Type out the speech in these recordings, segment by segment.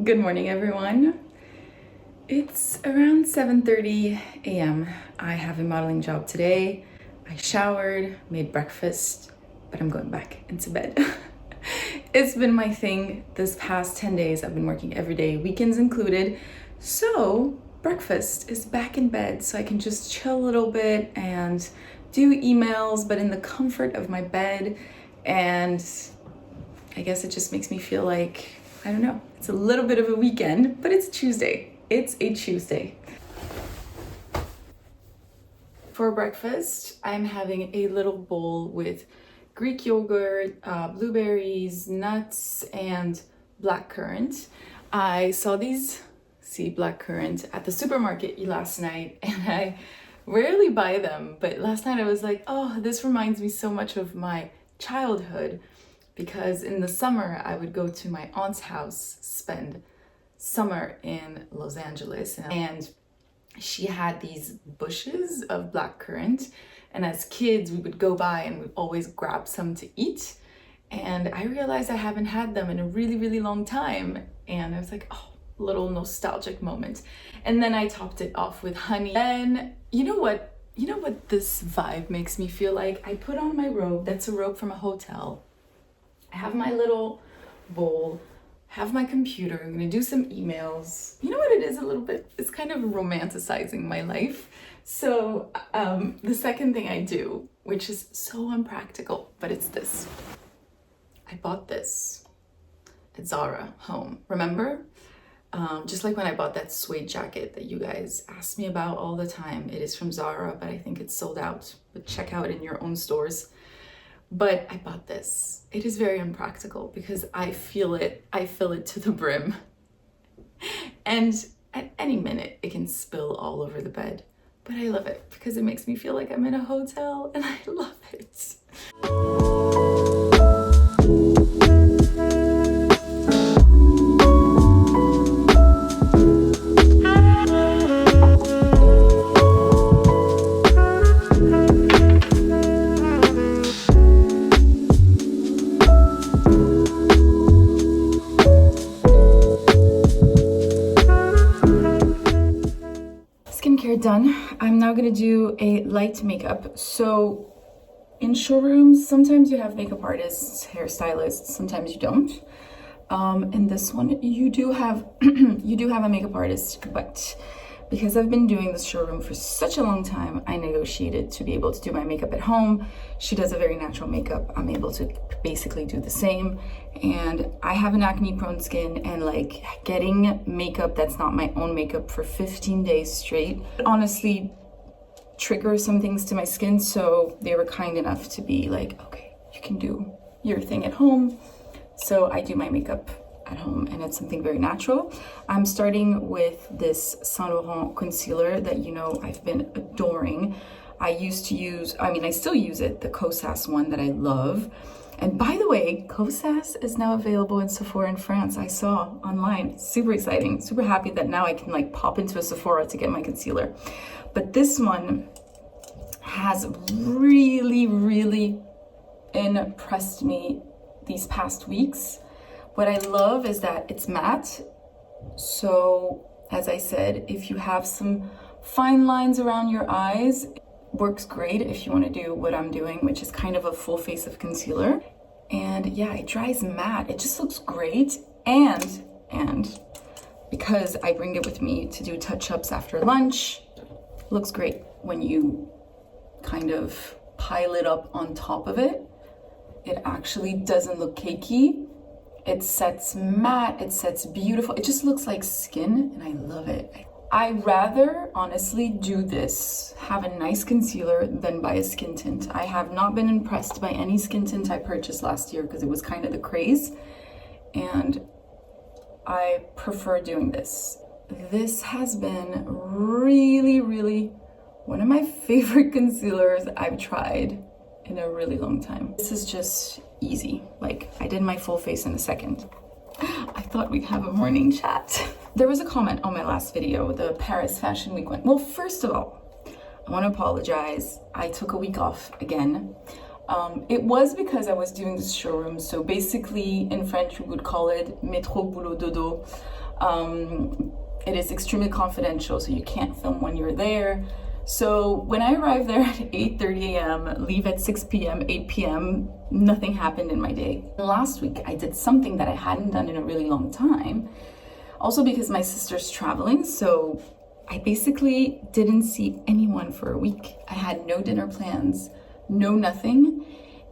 Good morning, everyone. It's around 7:30 a.m. I have a modeling job today. I showered, made breakfast, but I'm going back into bed. It's been my thing this past 10 days. I've been working every day, weekends included. So breakfast is back in bed, so I can just chill a little bit and do emails, but in the comfort of my bed. And I guess it just makes me feel like, I don't know, it's a little bit of a weekend, but it's Tuesday. It's a Tuesday. For breakfast, I'm having a little bowl with Greek yogurt, blueberries, nuts, and blackcurrant. I saw these blackcurrant at the supermarket last night, and I rarely buy them, but last night I was like, oh, this reminds me so much of my childhood, because in the summer I would go to my aunt's house, spend summer in Los Angeles, and she had these bushes of blackcurrant, and as kids we would go by and we'd always grab some to eat, and I realized I haven't had them in a really long time, and I was like, oh, little nostalgic moment. And then I topped it off with honey. And you know what this vibe makes me feel like? I put on my robe. That's a robe from a hotel. I have my little bowl, have my computer. I'm gonna do some emails. You know what it is a little bit? It's kind of romanticizing my life. So the second thing I do, which is so unpractical, but it's this. I bought this at Zara home. Remember? Just like when I bought that suede jacket that you guys ask me about all the time. It is from Zara, but I think it's sold out. But check out in your own stores. But I bought this. It is very unpractical because I fill it to the brim. And at any minute, it can spill all over the bed. But I love it because it makes me feel like I'm in a hotel, and I love it. Done. I'm now gonna do a light makeup. So in showrooms, sometimes you have makeup artists, hairstylists, sometimes you don't. In this one, you do have a makeup artist, but because I've been doing this showroom for such a long time, I negotiated to be able to do my makeup at home. She does a very natural makeup. I'm able to basically do the same. And I have an acne-prone skin, and like getting makeup that's not my own makeup for 15 days straight honestly triggers some things to my skin. So they were kind enough to be like, okay, you can do your thing at home. So I do my makeup at home, and it's something very natural. I'm starting with this Saint Laurent concealer that I've been adoring. I still use it, the Kosas one that I love. And by the way, Kosas is now available in Sephora in France. I saw online. Super exciting, super happy that now I can like pop into a Sephora to get my concealer. But this one has really impressed me these past weeks. What I love is that it's matte. So as I said, if you have some fine lines around your eyes, works great if you want to do what I'm doing, which is kind of a full face of concealer. And yeah, it dries matte. It just looks great. And because I bring it with me to do touch-ups after lunch, looks great when you kind of pile it up on top of it. It actually doesn't look cakey. It sets matte, it sets beautiful. It just looks like skin, and I love it. I rather honestly do this, have a nice concealer, than buy a skin tint. I have not been impressed by any skin tint I purchased last year because it was kind of the craze, and I prefer doing this. This has been really one of my favorite concealers I've tried in a really long time. This is just easy. Like, I did my full face in a second. I thought we'd have a morning chat. There was a comment on my last video, the Paris Fashion Week one. Well, first of all, I want to apologize. I took a week off again. It was because I was doing this showroom. So basically in French, we would call it métro boulot dodo. It is extremely confidential, so you can't film when you're there. So when I arrived there at 8:30 a.m., leave at 6 p.m., 8 p.m., nothing happened in my day. Last week, I did something that I hadn't done in a really long time. Also because my sister's traveling, so I basically didn't see anyone for a week. I had no dinner plans, no nothing.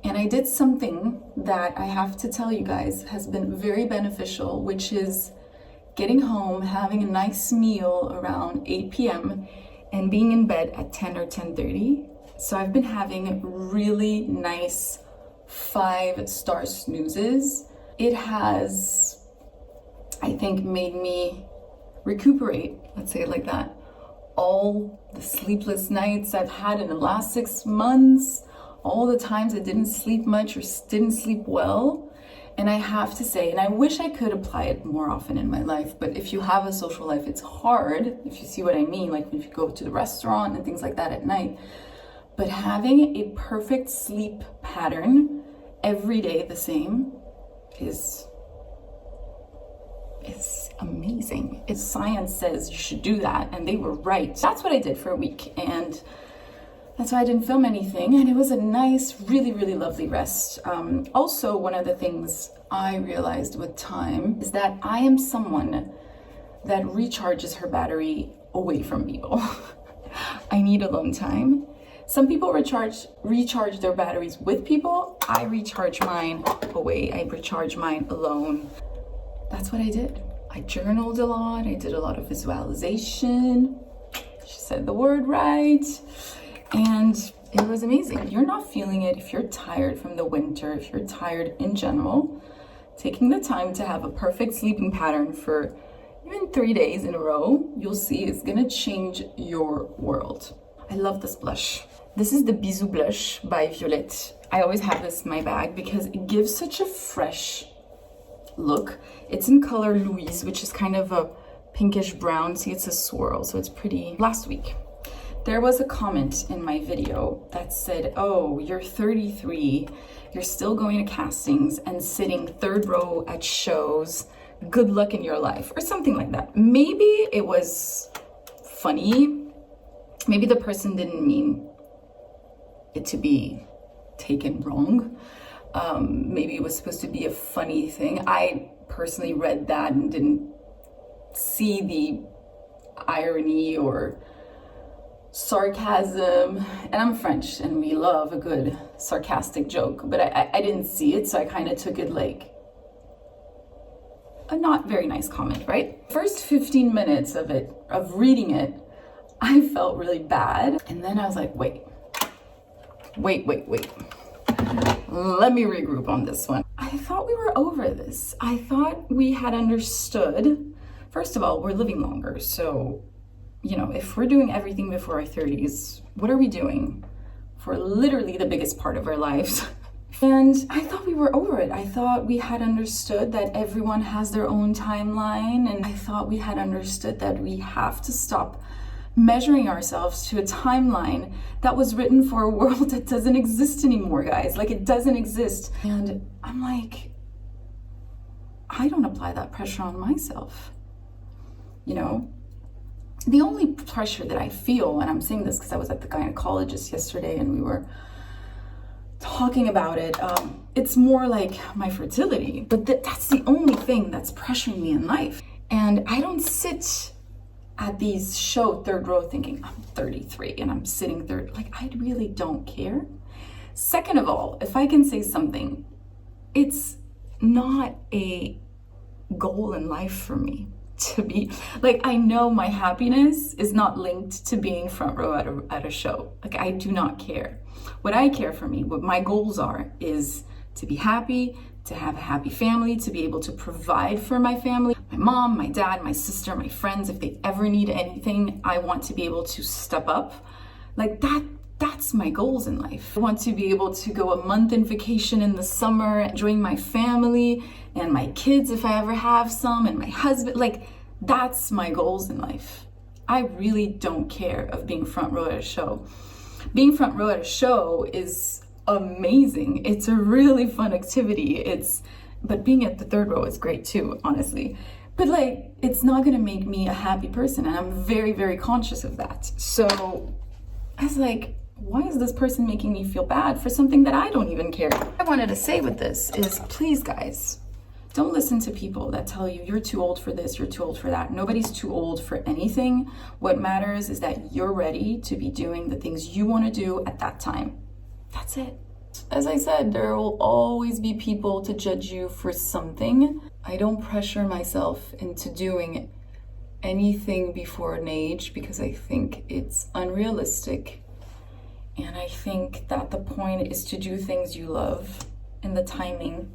And I did something that I have to tell you guys has been very beneficial, which is getting home, having a nice meal around 8 p.m. and being in bed at 10 or 10:30. So I've been having really nice 5-star snoozes. It has, I think, made me recuperate, let's say it like that, all the sleepless nights I've had in the last 6 months, all the times I didn't sleep much or didn't sleep well. And I have to say, and I wish I could apply it more often in my life, but if you have a social life, it's hard, if you see what I mean, like if you go to the restaurant and things like that at night. But having a perfect sleep pattern every day the same is amazing. If science says you should do that, and they were right. That's what I did for a week, and that's why I didn't film anything, and it was a nice, really, really lovely rest. Also, one of the things I realized with time is that I am someone that recharges her battery away from people. I need alone time. Some people recharge their batteries with people. I recharge mine away. I recharge mine alone. That's what I did. I journaled a lot. I did a lot of visualization. She said the word right. And it was amazing. If you're not feeling it, if you're tired from the winter, if you're tired in general, taking the time to have a perfect sleeping pattern for even 3 days in a row, you'll see it's gonna change your world. I love this blush. This is the Bisou blush by Violette. I always have this in my bag because it gives such a fresh look. It's in color Louise, which is kind of a pinkish brown. See, it's a swirl, so it's pretty. Last week, there was a comment in my video that said, oh, you're 33, you're still going to castings and sitting 3rd row at shows, good luck in your life, or something like that. Maybe it was funny. Maybe the person didn't mean it to be taken wrong. Maybe it was supposed to be a funny thing. I personally read that and didn't see the irony or sarcasm, and I'm French and we love a good sarcastic joke, but I didn't see it, so I kind of took it like a not very nice comment, right? First 15 minutes of reading it, I felt really bad, and then I was like, wait, let me regroup on this one. I thought we were over this. I thought we had understood. First of all, we're living longer, so you know, if we're doing everything before our 30s, what are we doing for literally the biggest part of our lives? And I thought we were over it. I thought we had understood that everyone has their own timeline, and I thought we had understood that we have to stop measuring ourselves to a timeline that was written for a world that doesn't exist anymore, guys. Like, it doesn't exist. And I'm like, I don't apply that pressure on myself, you know? The only pressure that I feel, and I'm saying this because I was at the gynecologist yesterday and we were talking about it, it's more like my fertility. But that's the only thing that's pressuring me in life. And I don't sit at these show 3rd row thinking, I'm 33 and I'm sitting 3rd. Like, I really don't care. Second of all, if I can say something, it's not a goal in life for me to be, like, I know my happiness is not linked to being front row at a show. Like, I do not care. What I care for me, what my goals are, is to be happy, to have a happy family, to be able to provide for my family, my mom, my dad, my sister, my friends. If they ever need anything, I want to be able to step up. Like, that's my goals in life. I want to be able to go a month in vacation in the summer, enjoying my family and my kids if I ever have some, and my husband. Like, that's my goals in life. I really don't care of being front row at a show. Being front row at a show is amazing. It's a really fun activity. But being at the 3rd row is great too, honestly. But like, it's not gonna make me a happy person, and I'm very, very conscious of that. So I was like, why is this person making me feel bad for something that I don't even care? What I wanted to say with this is, please guys, don't listen to people that tell you you're too old for this, you're too old for that. Nobody's too old for anything. What matters is that you're ready to be doing the things you want to do at that time. That's it. As I said, there will always be people to judge you for something. I don't pressure myself into doing anything before an age because I think it's unrealistic. And I think that the point is to do things you love in the timing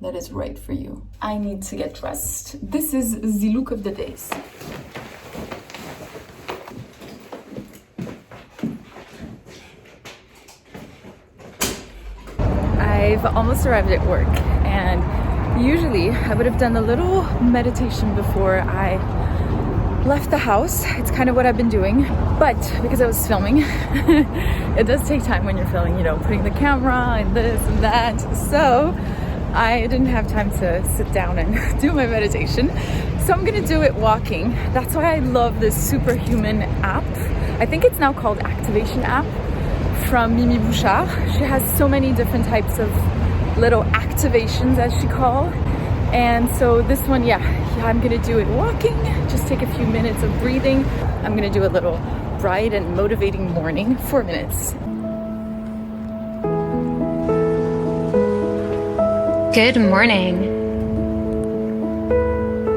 that is right for you. I need to get dressed. This is the look of the days. I've almost arrived at work, and usually I would have done a little meditation before I left the house. It's kind of what I've been doing, but because I was filming, it does take time when you're filming, you know, putting the camera and this and that. So I didn't have time to sit down and do my meditation. So I'm gonna do it walking. That's why I love this Superhuman app. I think it's now called Activation app from Mimi Bouchard. She has so many different types of little activations, as she calls. And so this one, yeah, I'm gonna do it walking, just take a few minutes of breathing. I'm gonna do a little bright and motivating morning, 4 minutes. Good morning.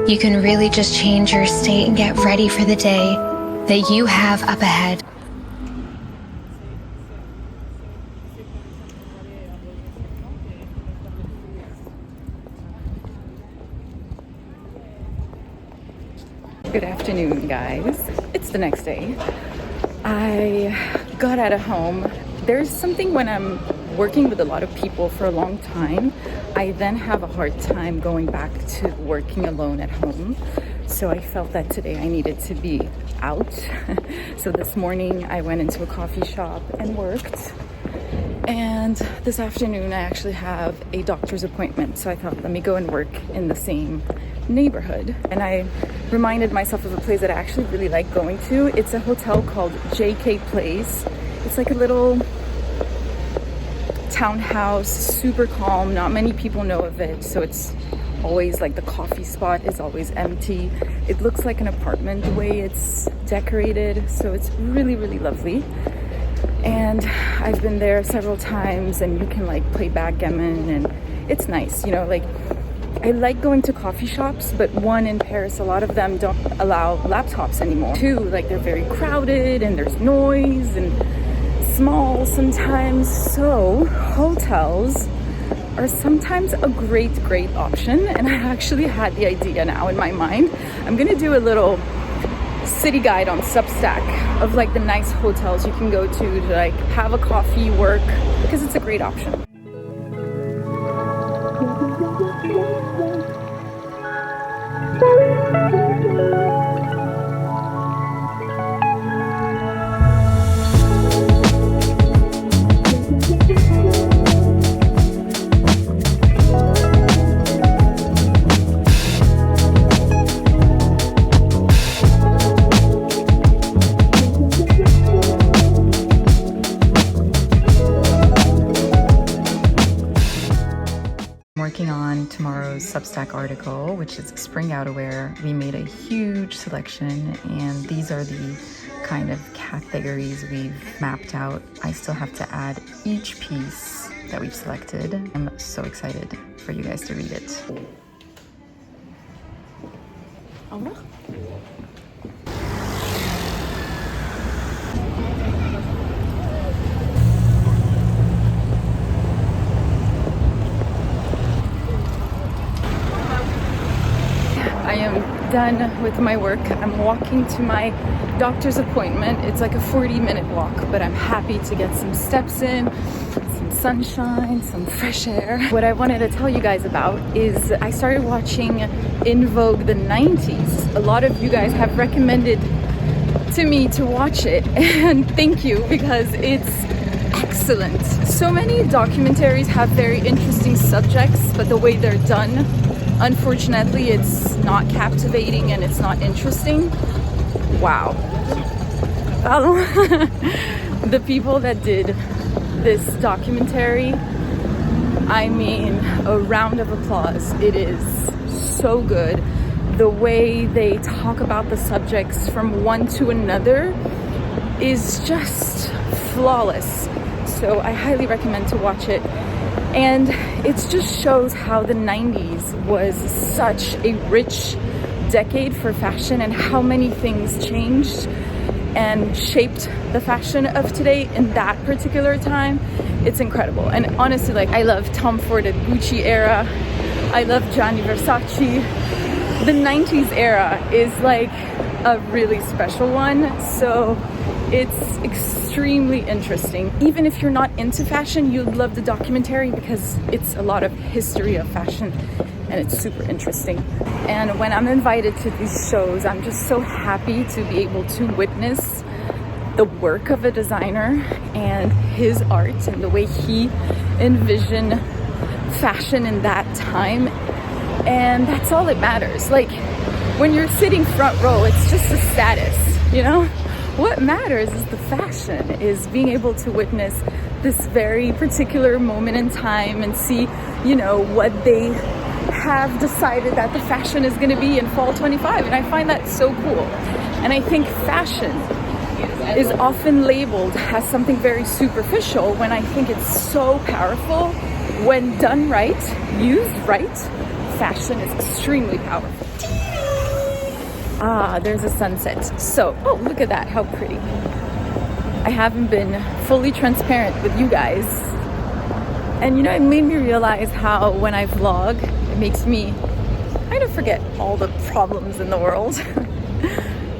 You can really just change your state and get ready for the day that you have up ahead. Good afternoon, guys. It's the next day. I got out of home. There's something when I'm working with a lot of people for a long time, I then have a hard time going back to working alone at home. So I felt that today I needed to be out. So this morning I went into a coffee shop and worked. And this afternoon I actually have a doctor's appointment. So I thought, let me go and work in the same neighborhood. And I reminded myself of a place that I actually really like going to. It's a hotel called JK Place. It's like a little townhouse, super calm. Not many people know of it, so it's always like the coffee spot is always empty. It looks like an apartment the way it's decorated, so it's really, really lovely. And I've been there several times, and you can like play backgammon, and it's nice, you know. Like, I like going to coffee shops, but one, in Paris, a lot of them don't allow laptops anymore. Two, like, they're very crowded and there's noise and small sometimes. So hotels are sometimes a great option. And I actually had the idea now in my mind. I'm gonna do a little city guide on Substack of like the nice hotels you can go to like have a coffee, work, because it's a great option. Working on tomorrow's Substack article, which is spring outerwear. We made a huge selection, and these are the kind of categories we've mapped out. I still have to add each piece that we've selected. I'm so excited for you guys to read it. Au revoir. I am done with my work. I'm walking to my doctor's appointment. It's like a 40-minute walk, but I'm happy to get some steps in, some sunshine, some fresh air. What I wanted to tell you guys about is I started watching In Vogue the 90s. A lot of you guys have recommended to me to watch it, and thank you, because it's excellent. So many documentaries have very interesting subjects, but the way they're done Unfortunately, it's not captivating and it's not interesting. Wow. The people that did this documentary, I mean, a round of applause. It is so good. The way they talk about the subjects from one to another is just flawless. So I highly recommend to watch it. And it just shows how the 90s was such a rich decade for fashion and how many things changed and shaped the fashion of today in that particular time. It's incredible. And honestly, like, I love Tom Ford and Gucci era. I love Gianni Versace. The 90s era is like a really special one. So it's extremely interesting. Even if you're not into fashion, you'd love the documentary because it's a lot of history of fashion and it's super interesting. And when I'm invited to these shows, I'm just so happy to be able to witness the work of a designer and his art and the way he envisioned fashion in that time. And that's all that matters. Like, when you're sitting front row, it's just a status, you know? What matters is the fashion, is being able to witness this very particular moment in time and see, you know, what they have decided that the fashion is going to be in fall 25. And I find that so cool. And I think fashion is often labeled as something very superficial, when I think it's so powerful. When done right, used right, fashion is extremely powerful. Ah, there's a sunset. So, oh, look at that, how pretty. I haven't been fully transparent with you guys. And you know, it made me realize how when I vlog, it makes me kind of forget all the problems in the world.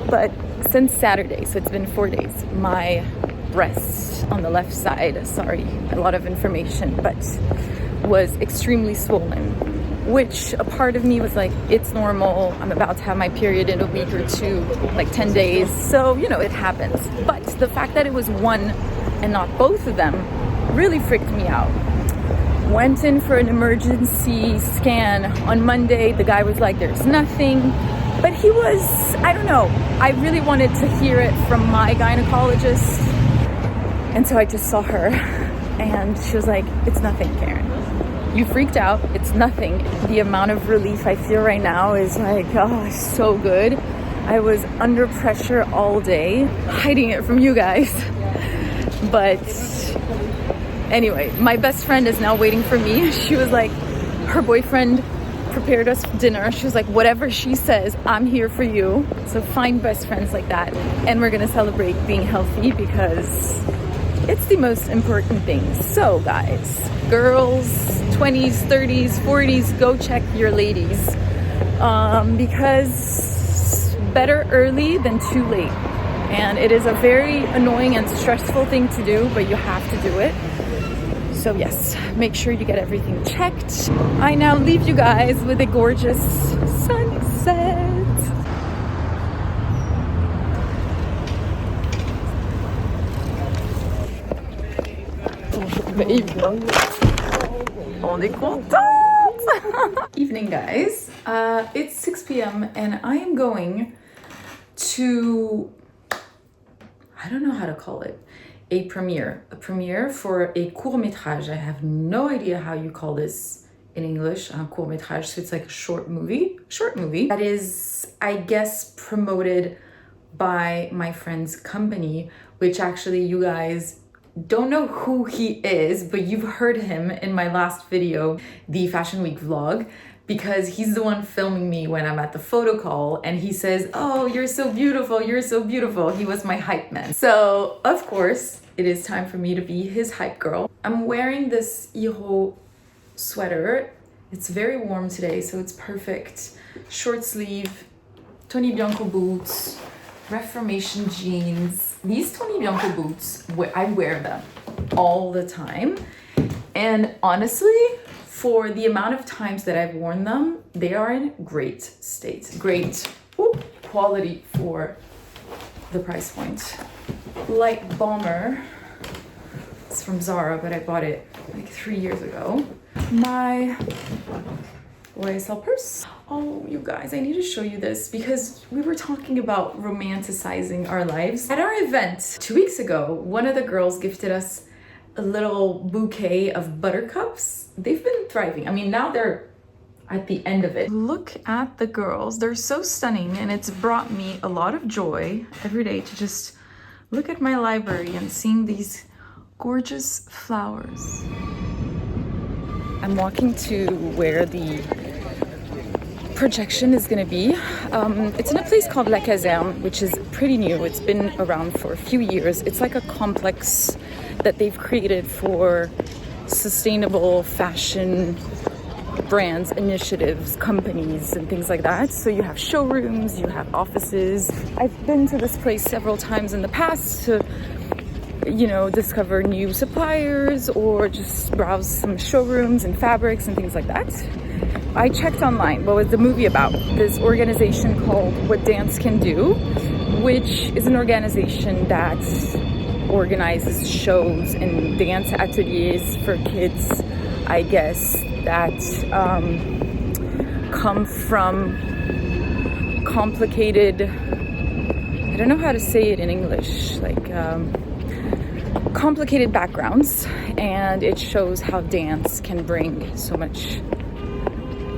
But since Saturday, so it's been 4 days, my breast on the left side, sorry, a lot of information, but was extremely swollen. Which a part of me was like, it's normal. I'm about to have my period in a week or two, like 10 days. So, you know, it happens. But the fact that it was one and not both of them really freaked me out. Went in for an emergency scan on Monday. The guy was like, there's nothing. But he was, I don't know. I really wanted to hear it from my gynecologist. And so I just saw her and she was like, it's nothing, Karen. You freaked out. It's nothing. The amount of relief I feel right now is like, oh, so good. I was under pressure all day, hiding it from you guys. But anyway, my best friend is now waiting for me. She was like, her boyfriend prepared us dinner. She was like, whatever she says, I'm here for you. So find best friends like that. And we're going to celebrate being healthy because it's the most important thing. So guys, girls, 20s, 30s, 40s, go check your ladies. Because better early than too late. And it is a very annoying and stressful thing to do, but you have to do it. So yes, make sure you get everything checked. I now leave you guys with a gorgeous sunset. On est contente! Evening, guys. It's 6 p.m. and I am going to, I don't know how to call it, a premiere for a court-métrage. I have no idea how you call this in English, court-métrage, so it's like a short movie that is, I guess, promoted by my friend's company, which actually you guys don't know who he is, but you've heard him in my last video, the Fashion Week vlog, because he's the one filming me when I'm at the photo call and he says, oh, you're so beautiful, you're so beautiful. He was my hype man. So of course it is time for me to be his hype girl. I'm wearing this Hiro sweater. It's very warm today, so it's perfect. Short sleeve, Tony Bianco boots, Reformation jeans. These Tony Bianco boots, I wear them all the time. And honestly, for the amount of times that I've worn them, they are in great state. Great quality for the price point. Light bomber. It's from Zara, but I bought it like 3 years ago. My YSL purse. Oh, you guys, I need to show you this because we were talking about romanticizing our lives. At our event 2 weeks ago, one of the girls gifted us a little bouquet of buttercups. They've been thriving. I mean, now they're at the end of it. Look at the girls. They're so stunning, and it's brought me a lot of joy every day to just look at my library and seeing these gorgeous flowers. I'm walking to where the projection is gonna be. It's in a place called La Caserne, which is pretty new. It's been around for a few years. It's like a complex that they've created for sustainable fashion brands, initiatives, companies, and things like that. So you have showrooms, you have offices. I've been to this place several times in the past to, you know, discover new suppliers or just browse some showrooms and fabrics and things like that. I checked online, what was the movie about? This organization called What Dance Can Do, which is an organization that organizes shows and dance ateliers for kids, I guess, that come from complicated, I don't know how to say it in English, like complicated backgrounds, and it shows how dance can bring so much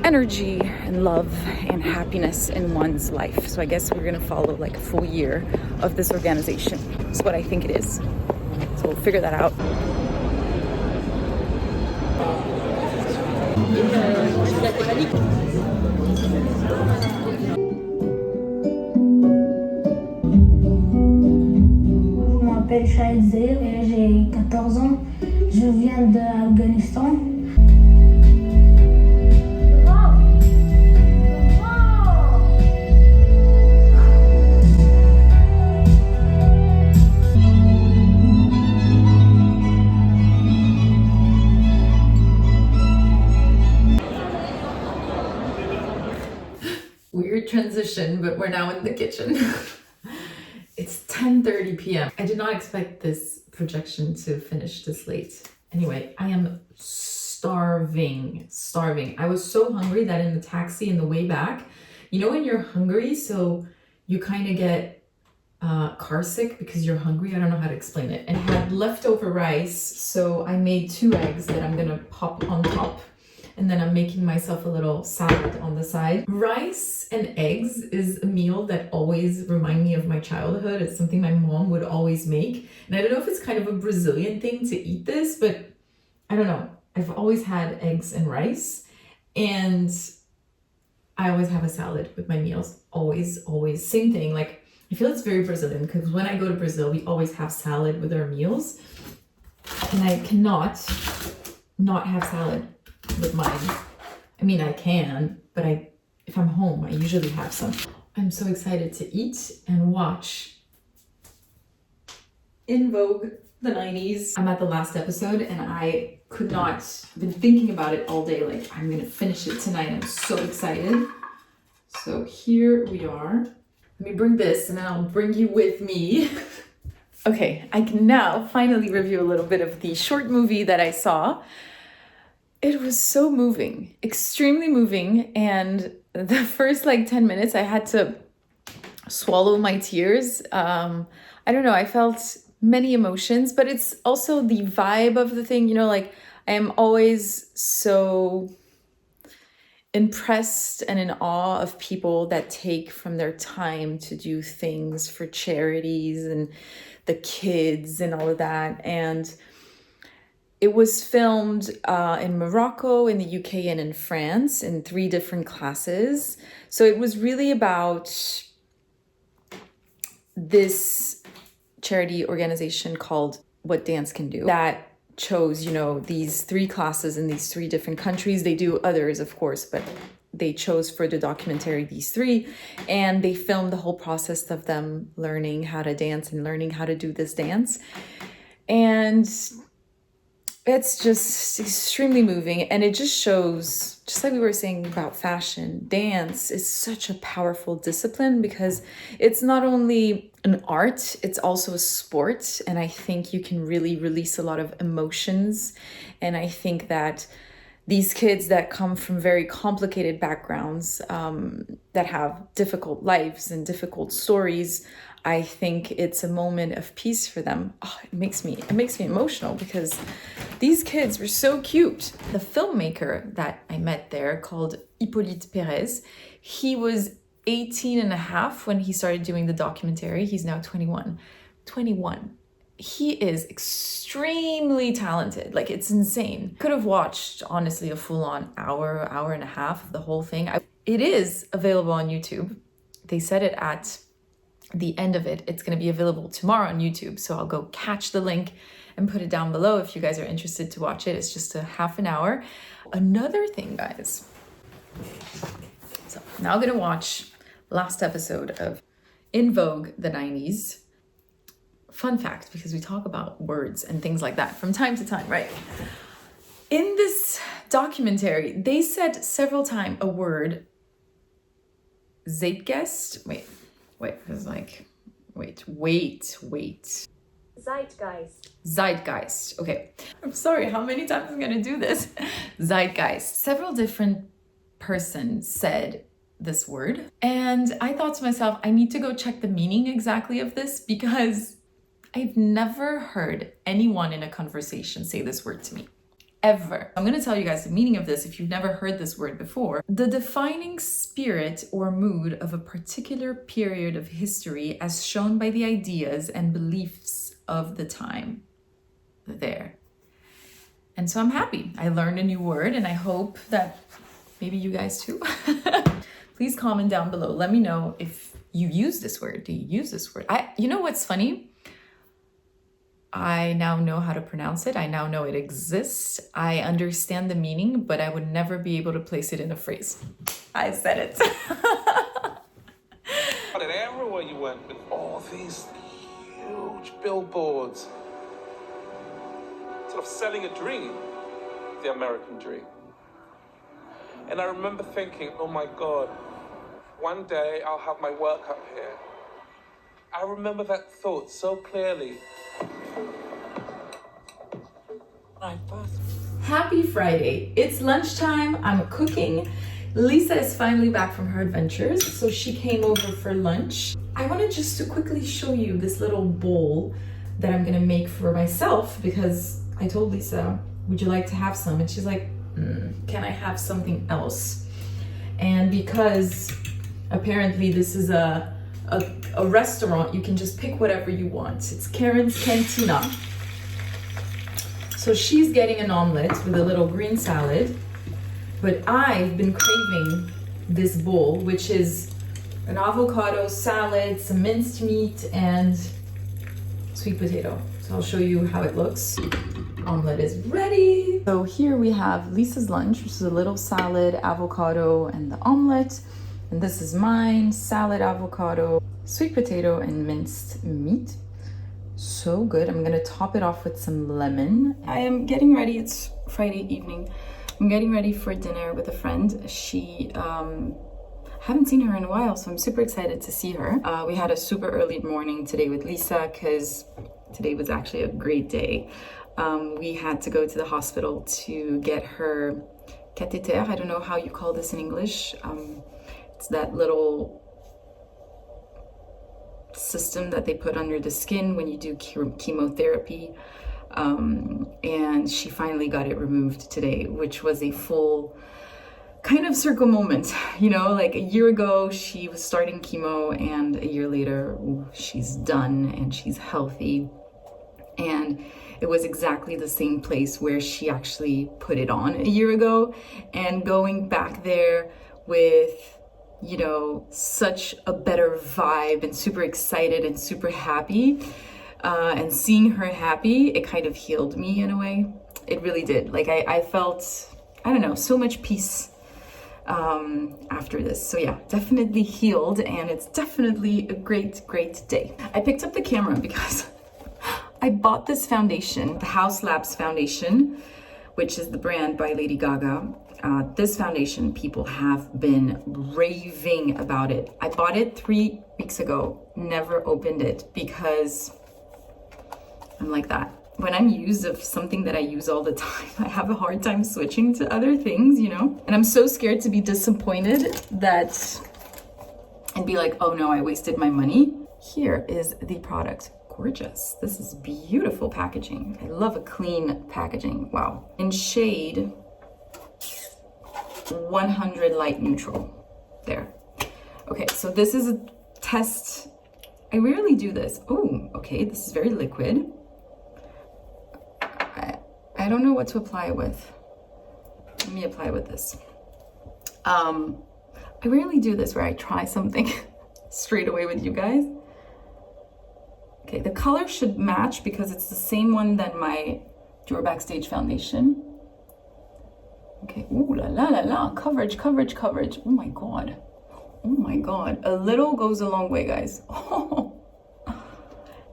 energy and love and happiness in one's life. So I guess we're gonna follow like a full year of this organization. That's what I think it is. So we'll figure that out. Je m'appelle Ali.ce et j'ai 14 ans. Je viens d'Afghanistan. Weird transition, but we're now in the kitchen. It's 10:30 p.m. I did not expect this projection to finish this late. Anyway, I am starving. I was so hungry that in the taxi in the way back, you know when you're hungry, so you kind of get car sick because you're hungry. I don't know how to explain it. And I had leftover rice, so I made 2 eggs that I'm gonna pop on top. And then I'm making myself a little salad on the side. Rice and eggs is a meal that always remind me of my childhood. It's something my mom would always make. And I don't know if it's kind of a Brazilian thing to eat this, but I don't know. I've always had eggs and rice, and I always have a salad with my meals. Always. Same thing. Like, I feel it's very Brazilian because when I go to Brazil, we always have salad with our meals. And I cannot not have salad with mine. I mean, I can, but if I'm home, I usually have some. I'm so excited to eat and watch In Vogue the 90s. I'm at the last episode and I could not, I've been thinking about it all day, like I'm gonna finish it tonight. I'm so excited. So here we are. Let me bring this and then I'll bring you with me. Okay, I can now finally review a little bit of the short movie that I saw. It was so moving, extremely moving. And the first like 10 minutes, I had to swallow my tears. I don't know, I felt many emotions, but it's also the vibe of the thing, you know, like I am always so impressed and in awe of people that take from their time to do things for charities and the kids and all of that. And it was filmed in Morocco, in the UK, and in France in 3 different classes. So it was really about this charity organization called What Dance Can Do that chose, you know, these 3 classes in these 3 different countries. They do others, of course, but they chose for the documentary these 3, and they filmed the whole process of them learning how to dance and learning how to do this dance. And it's just extremely moving, and it just shows, just like we were saying about fashion, dance is such a powerful discipline because it's not only an art, it's also a sport, and I think you can really release a lot of emotions. And I think that these kids that come from very complicated backgrounds, that have difficult lives and difficult stories, I think it's a moment of peace for them. Oh, it makes me emotional because these kids were so cute. The filmmaker that I met there, called Hippolyte Pérès, he was 18 and a half when he started doing the documentary. He's now 21. He is extremely talented. Like, it's insane. Could have watched, honestly, a full-on hour and a half of the whole thing. It is available on YouTube. They said it at the end of it. It's going to be available tomorrow on YouTube. So I'll go catch the link and put it down below if you guys are interested to watch it. It's just a half an hour. Another thing, guys. So now I'm going to watch last episode of In Vogue, the 90s. Fun fact, because we talk about words and things like that from time to time, right? In this documentary, they said several times a word, Zeitgeist. Wait. Zeitgeist. Okay. I'm sorry, how many times I'm gonna do this? Zeitgeist. Several different persons said this word. And I thought to myself, I need to go check the meaning exactly of this because I've never heard anyone in a conversation say this word to me. Ever. I'm going to tell you guys the meaning of this if you've never heard this word before. The defining spirit or mood of a particular period of history as shown by the ideas and beliefs of the time. There. And so I'm happy. I learned a new word and I hope that maybe you guys too. Please comment down below. Let me know if you use this word. Do you use this word? You know what's funny? I now know how to pronounce it. I now know it exists. I understand the meaning, but I would never be able to place it in a phrase. I said it. Everywhere you went with all these huge billboards, sort of selling a dream, the American dream. And I remember thinking, oh my God, one day I'll have my work up here. I remember that thought so clearly. Happy Friday. It's lunchtime. I'm cooking. Lisa is finally back from her adventures, so she came over for lunch. I wanted just to quickly show you this little bowl that I'm gonna make for myself because I told Lisa, would you like to have some? And she's like, can I have something else? And because apparently this is a restaurant, you can just pick whatever you want. It's Karen's Cantina. So she's getting an omelet with a little green salad, but I've been craving this bowl, which is an avocado salad, some minced meat, and sweet potato. So I'll show you how it looks. Omelet is ready. So here we have Lisa's lunch, which is a little salad, avocado, and the omelet. And this is mine, salad, avocado, sweet potato, and minced meat. So good. I'm gonna top it off with some lemon. I am getting ready. It's Friday evening. I'm getting ready for dinner with a friend. She, haven't seen her in a while, so I'm super excited to see her. We had a super early morning today with Lisa because today was actually a great day. We had to go to the hospital to get her catheter. I don't know how you call this in English. It's that little system that they put under the skin when you do chemotherapy. And she finally got it removed today, which was a full kind of circle moment. You know, like a year ago, she was starting chemo, and a year later, she's done and she's healthy. And it was exactly the same place where she actually put it on a year ago. And going back there with, you know, such a better vibe and super excited and super happy, and seeing her happy, it kind of healed me in a way. It really did. Like I felt, I don't know, so much peace after this. So yeah, definitely healed, and it's definitely a great day. I picked up the camera because I bought this foundation, the House Labs foundation, which is the brand by Lady Gaga. This foundation, people have been raving about it. I bought it 3 weeks ago, never opened it because I'm like that. when I'm used of something that I use all the time, I have a hard time switching to other things, you know? And I'm so scared to be disappointed and be like, oh no, I wasted my money. Here is the product. Gorgeous. This is beautiful packaging. I love a clean packaging. Wow. In shade 100 light neutral. There. Okay, so this is a test. I rarely do this. Oh, okay, this is very liquid. I don't know what to apply it with. Let me apply with this. I rarely do this where I try something straight away with you guys. Okay, the color should match because it's the same one than my Dior Backstage foundation. Okay, ooh la la la la, coverage, coverage, coverage. Oh my God. Oh my God, a little goes a long way, guys. Oh.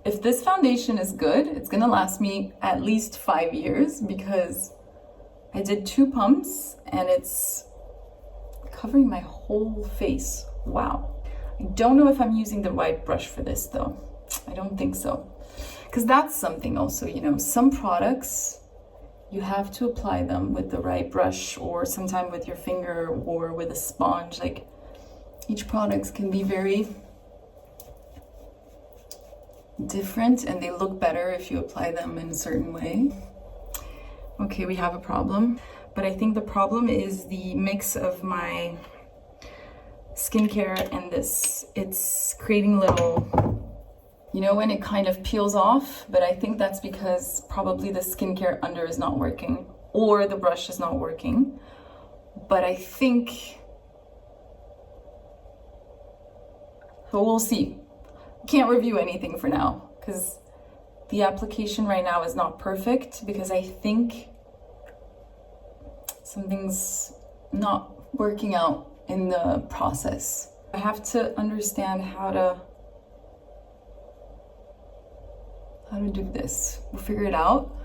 If this foundation is good, it's gonna last me at least 5 years because I did 2 pumps and it's covering my whole face. Wow. I don't know if I'm using the right brush for this though. I don't think so. Because that's something also, you know, some products, you have to apply them with the right brush or sometime with your finger or with a sponge. Like each product can be very different and they look better if you apply them in a certain way. Okay, we have a problem, but I think the problem is the mix of my skincare and this. It's creating little, you know, when it kind of peels off, but I think that's because probably the skincare under is not working or the brush is not working. But I think, so we'll see. Can't review anything for now because the application right now is not perfect because I think something's not working out in the process. I have to understand how to do this. We'll figure it out,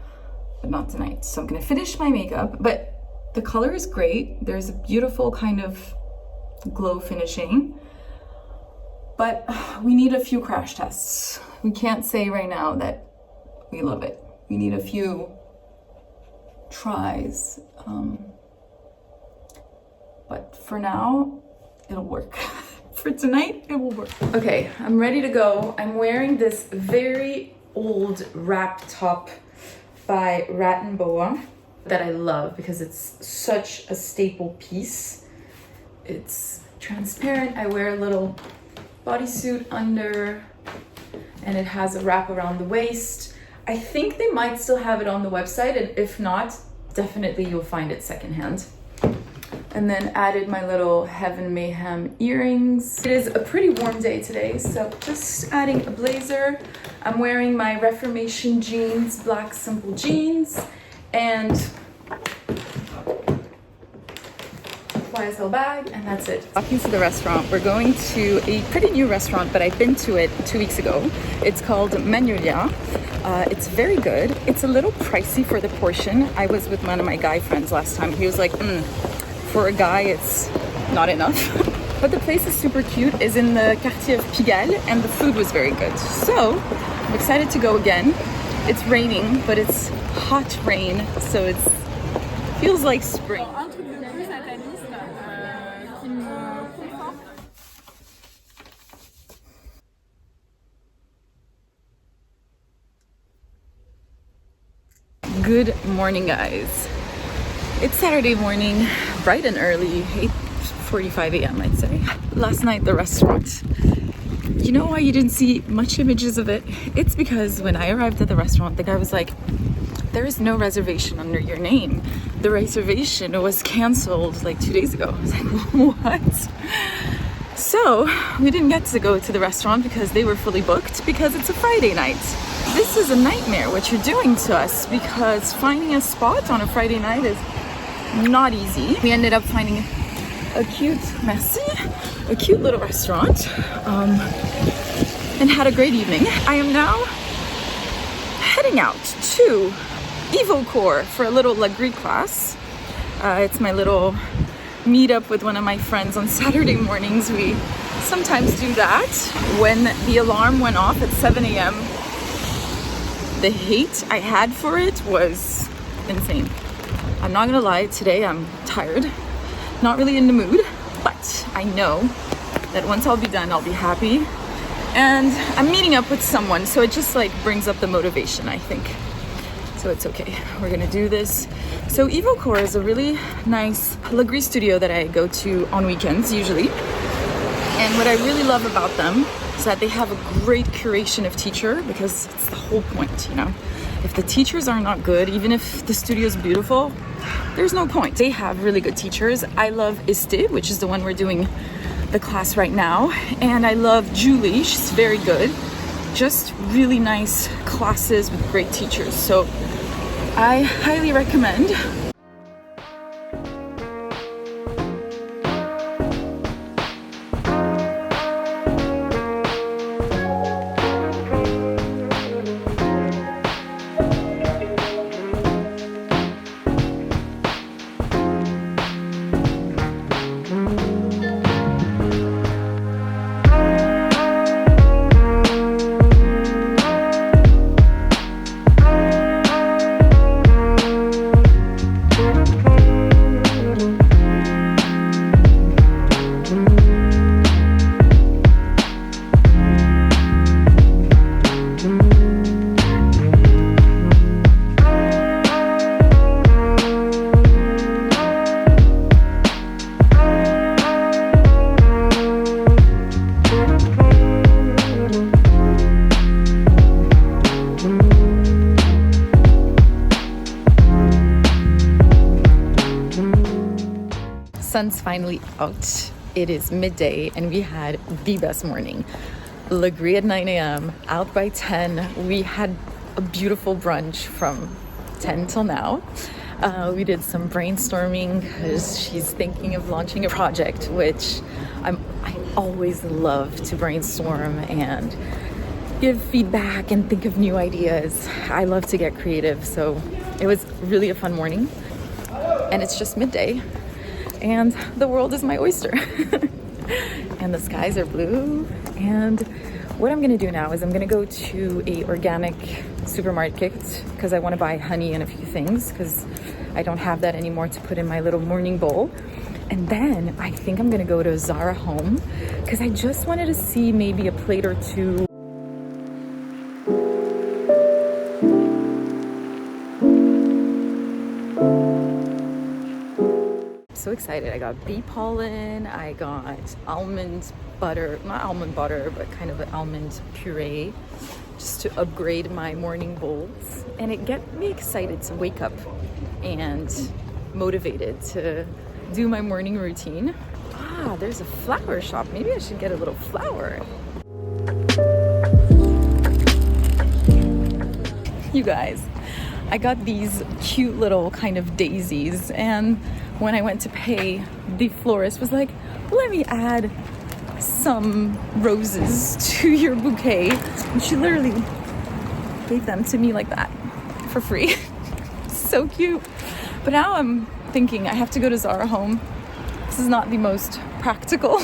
but not tonight. So I'm gonna finish my makeup, but the color is great. There's a beautiful kind of glow finishing. But we need a few crash tests. We can't say right now that we love it. We need a few tries. But for now, it'll work. For tonight, it will work. Okay, I'm ready to go. I'm wearing this very old wrap top by Rat & Boa that I love because it's such a staple piece. It's transparent. I wear a little bodysuit under and it has a wrap around the waist. I think they might still have it on the website, and if not, definitely you'll find it secondhand. And then added my little Heaven Mayhem earrings. It is a pretty warm day today, so just adding a blazer. I'm wearing my Reformation jeans, black simple jeans, and YSL bag, and that's it. Walking to the restaurant. We're going to a pretty new restaurant, but I've been to it 2 weeks ago. It's called Magnolia. It's very good. It's a little pricey for the portion. I was with one of my guy friends last time. He was like, for a guy, it's not enough. But the place is super cute. It's in the Quartier of Pigalle, and the food was very good. So I'm excited to go again. It's raining, but it's hot rain, so it feels like spring. Good morning, guys. It's Saturday morning, bright and early, 8:45 a.m. I'd say. Last night, the restaurant. You know why you didn't see much images of it? It's because when I arrived at the restaurant, the guy was like, there is no reservation under your name. The reservation was canceled like 2 days ago. I was like, what? So we didn't get to go to the restaurant because they were fully booked because it's a Friday night. This is a nightmare what you're doing to us because finding a spot on a Friday night is not easy. We ended up finding a cute little restaurant and had a great evening. I am now heading out to EVOCORE for a little Lagree class. It's my little meetup with one of my friends on Saturday mornings. We sometimes do that. When the alarm went off at 7 a.m., the hate I had for it was insane. I'm not gonna lie, today I'm tired, not really in the mood, but I know that once I'll be done, I'll be happy. And I'm meeting up with someone, so it just like brings up the motivation, I think. So it's okay, we're gonna do this. So EVOCORE is a really nice Lagree studio that I go to on weekends usually. And what I really love about them is that they have a great curation of teacher, because it's the whole point, you know? If the teachers are not good, even if the studio is beautiful, there's no point. They have really good teachers. I love EVOCORE, which is the one we're doing the class right now. And I love Julie, she's very good. Just really nice classes with great teachers. So I highly recommend. Sun's finally out. It is midday and we had the best morning. Lagree at 9 a.m., out by 10. We had a beautiful brunch from 10 till now. We did some brainstorming because she's thinking of launching a project, which I always love to brainstorm and give feedback and think of new ideas. I love to get creative, so it was really a fun morning. And it's just midday. And the world is my oyster. And the skies are blue. And what I'm gonna do now is I'm gonna go to a organic supermarket because I want to buy honey and a few things because I don't have that anymore to put in my little morning bowl. And then I think I'm gonna go to Zara Home because I just wanted to see maybe a plate or two. So excited. I got bee pollen, I got almond butter, not almond butter, but kind of an almond puree just to upgrade my morning bowls. And it gets me excited to wake up and motivated to do my morning routine. Ah, there's a flower shop. Maybe I should get a little flower. You guys, I got these cute little kind of daisies, and when I went to pay, the florist was like, let me add some roses to your bouquet. And she literally gave them to me like that for free. So cute. But now I'm thinking I have to go to Zara Home. This is not the most practical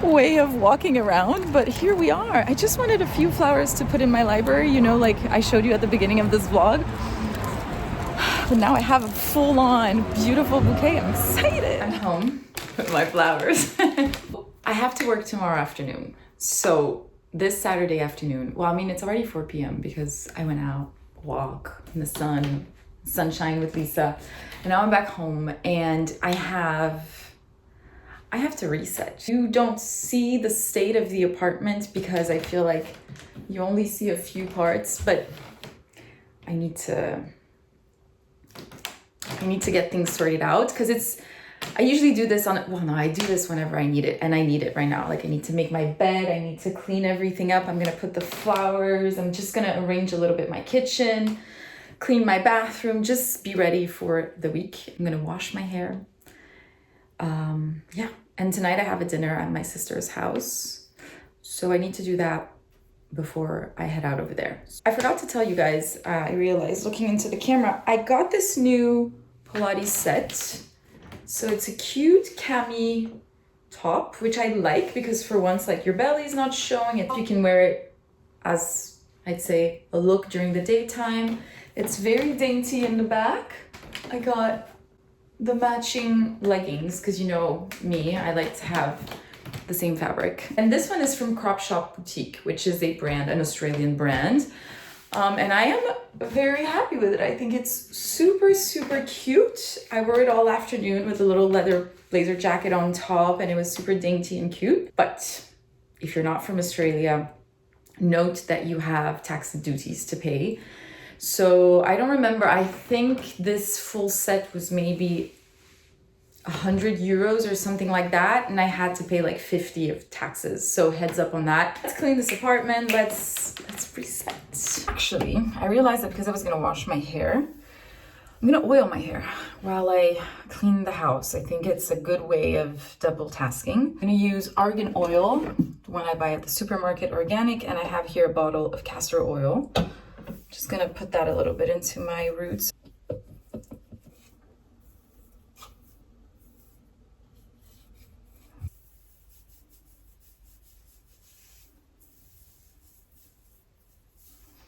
way of walking around, but here we are. I just wanted a few flowers to put in my library, you know, like I showed you at the beginning of this vlog. But now I have a full-on beautiful bouquet. I'm excited. I'm home with my flowers. I have to work tomorrow afternoon. So this Saturday afternoon, well, I mean, it's already 4 p.m. because I went out, walk in the sunshine with Lisa. And now I'm back home and I have to reset. You don't see the state of the apartment because I feel like you only see a few parts, but I need to get things sorted out because I usually do this I do this whenever I need it, and I need it right now. Like I need to make my bed, I need to clean everything up. I'm gonna put the flowers, I'm just gonna arrange a little bit my kitchen, clean my bathroom, just be ready for the week. I'm gonna wash my hair. Yeah, and tonight I have a dinner at my sister's house. So I need to do that before I head out over there. I forgot to tell you guys, I realized looking into the camera, I got this new Pilates set. So it's a cute cami top, which I like because for once, like your belly is not showing it. You can wear it as I'd say, a look during the daytime. It's very dainty in the back. I got the matching leggings because you know me, I like to have the same fabric. And this one is from Crop Shop Boutique, which is a brand, an Australian brand. And I am very happy with it. I think it's super, super cute. I wore it all afternoon with a little leather blazer jacket on top, and it was super dainty and cute. But if you're not from Australia, note that you have tax and duties to pay. So I don't remember, I think this full set was maybe 100 euros or something like that, and I had to pay like 50 of taxes, so heads up on that. Let's clean this apartment, let's reset. Actually, I realized that because I was gonna wash my hair, I'm gonna oil my hair while I clean the house. I think it's a good way of double tasking. I'm gonna use argan oil, the one I buy at the supermarket, organic, and I have here a bottle of castor oil. Just gonna put that a little bit into my roots.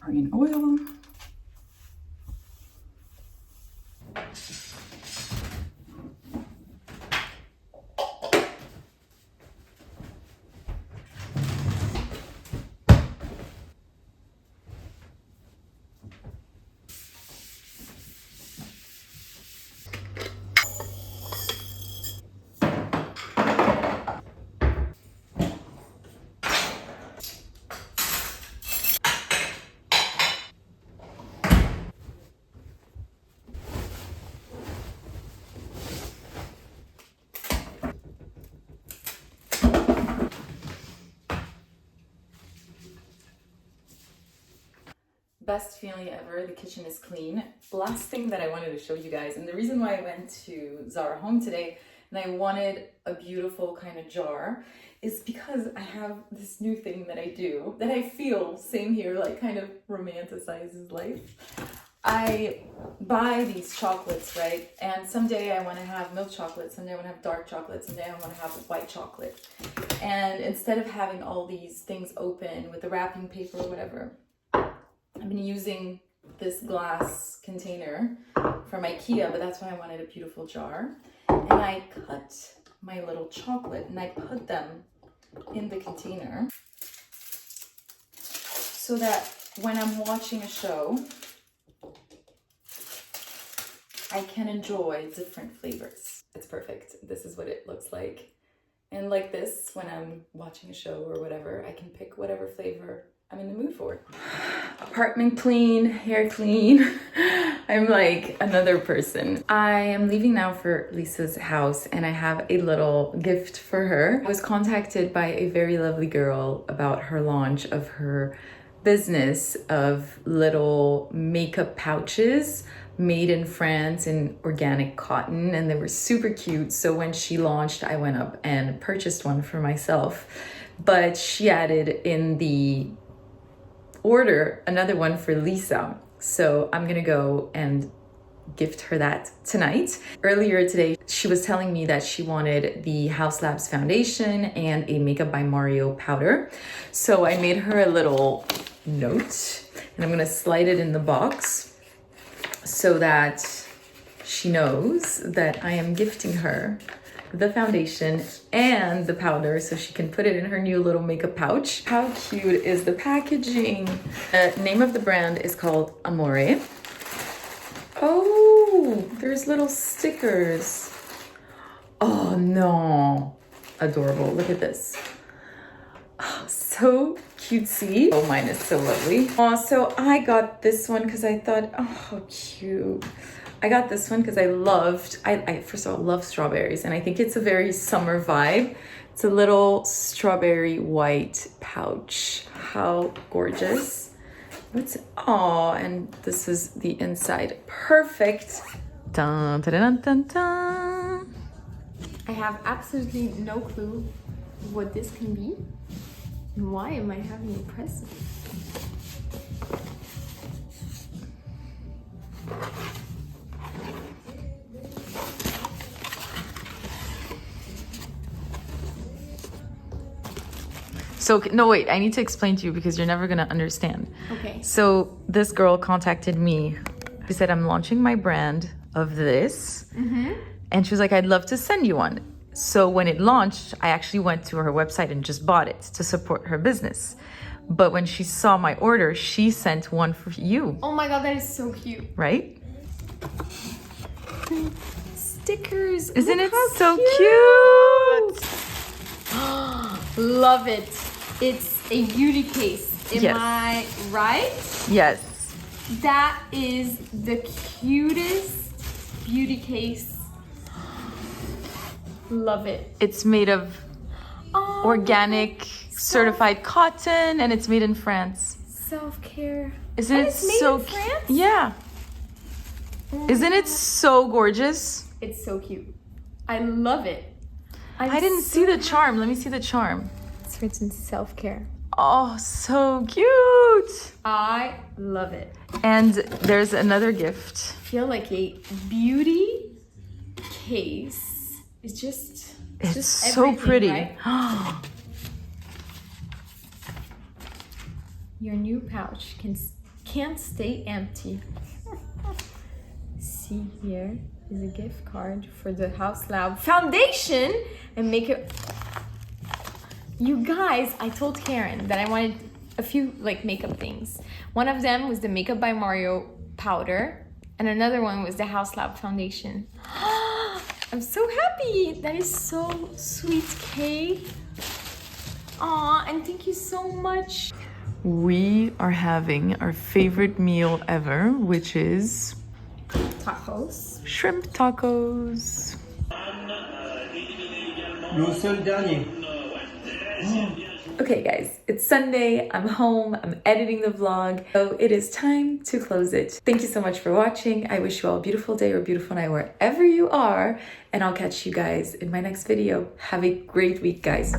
Argan oil. Best feeling ever, the kitchen is clean. Last thing that I wanted to show you guys, and the reason why I went to Zara Home today and I wanted a beautiful kind of jar is because I have this new thing that I do that I feel, same here, like kind of romanticizes life. I buy these chocolates, right? And someday I want to have milk chocolate, someday I want to have dark chocolate, someday I want to have white chocolate. And instead of having all these things open with the wrapping paper or whatever, I've been using this glass container from IKEA, but that's why I wanted a beautiful jar. And I cut my little chocolate and I put them in the container so that when I'm watching a show, I can enjoy different flavors. It's perfect. This is what it looks like. And like this, when I'm watching a show or whatever, I can pick whatever flavor I'm in the mood for. Apartment clean, hair clean. I'm like another person. I am leaving now for Lisa's house and I have a little gift for her. I was contacted by a very lovely girl about her launch of her business of little makeup pouches made in France in organic cotton, and they were super cute. So when she launched, I went up and purchased one for myself, but she added in the order another one for Lisa. So I'm gonna go and gift her that tonight. Earlier today, she was telling me that she wanted the House Labs foundation and a Makeup by Mario powder. So I made her a little note and I'm gonna slide it in the box so that she knows that I am gifting her the foundation and the powder so she can put it in her new little makeup pouch. How cute is the packaging? The name of the brand is called Amore. Oh, there's little stickers. Oh no, adorable. Look at this. Oh, so cutesy. Oh, mine is so lovely. Oh, so I got this one because I thought, oh, how cute. I got this one because I loved, I first of all love strawberries, and I think it's a very summer vibe. It's a little strawberry white pouch. How gorgeous. What's, oh, and this is the inside. Perfect. Dun, dun, dun, dun, dun. I have absolutely no clue what this can be. And why am I having a present? So, no, wait, I need to explain to you because you're never gonna understand. Okay. So this girl contacted me. She said, I'm launching my brand of this. And she was like, I'd love to send you one. So when it launched, I actually went to her website and just bought it to support her business. But when she saw my order, she sent one for you. Oh my god, that is so cute. Right? Stickers. Isn't Look it how so cute? Love it. It's a beauty case. Am I right? Yes. That is the cutest beauty case. Love it. It's made of organic certified cotton and it's made in France. Self-care. Isn't it so made in France? Yeah. Isn't it so gorgeous? It's so cute. I love it. I didn't see the charm. Let me see the charm. It's written self-care. Oh, so cute. I love it. And there's another gift. I feel like a beauty case. It's just so pretty. Right? Your new pouch can't stay empty. See, here is a gift card for the House Lab Foundation and makeup. You guys, I told Karen that I wanted a few like makeup things. One of them was the Makeup by Mario powder, and another one was the House Lab Foundation. I'm so happy. That is so sweet, Kay. Aw, and thank you so much. We are having our favorite meal ever, which is Tacos. shrimp tacos. Le seul dernier. Okay guys, it's Sunday, I'm home, I'm editing the vlog, so it is time to close it. Thank you so much for watching. I wish you all a beautiful day or beautiful night wherever you are, and I'll catch you guys in my next video. Have a great week, guys.